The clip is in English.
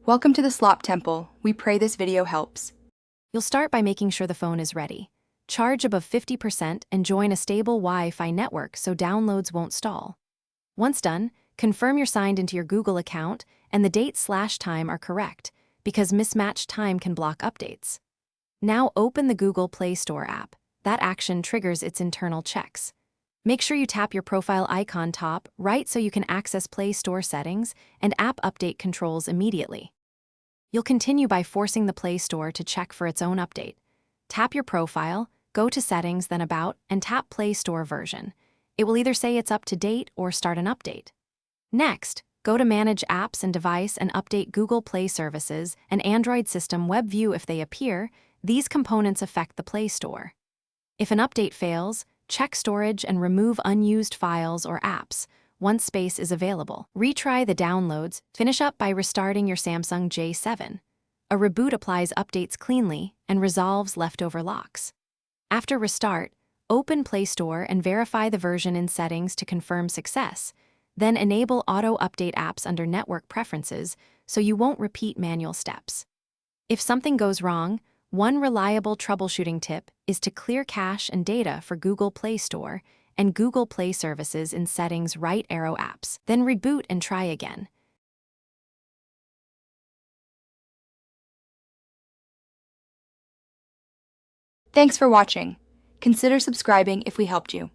Welcome to the Slop Temple. We pray this video helps. You'll start by making sure the phone is ready. Charge above 50% and join a stable Wi-Fi network so downloads won't stall. Once done, confirm you're signed into your Google account and the date/time are correct, because mismatched time can block updates. Now open the Google Play Store app. That action triggers its internal checks. Make sure you tap your profile icon top right so you can access Play Store settings and app update controls immediately. You'll continue by forcing the Play Store to check for its own update. Tap your profile, go to Settings, then About, and tap Play Store version. It will either say it's up to date or start an update. Next, go to Manage Apps and Device and update Google Play Services and Android System Web View if they appear. These components affect the Play Store. If an update fails, check storage and remove unused files or apps once space is available. Retry the downloads. Finish up by restarting your Samsung J7. A reboot applies updates cleanly and resolves leftover locks. After restart, open Play Store and verify the version in Settings to confirm success. Then enable auto-update apps under Network Preferences so you won't repeat manual steps. If something goes wrong, one reliable troubleshooting tip is to clear cache and data for Google Play Store and Google Play Services in Settings right arrow apps. Then reboot and try again. Thanks for watching. Consider subscribing if we helped you.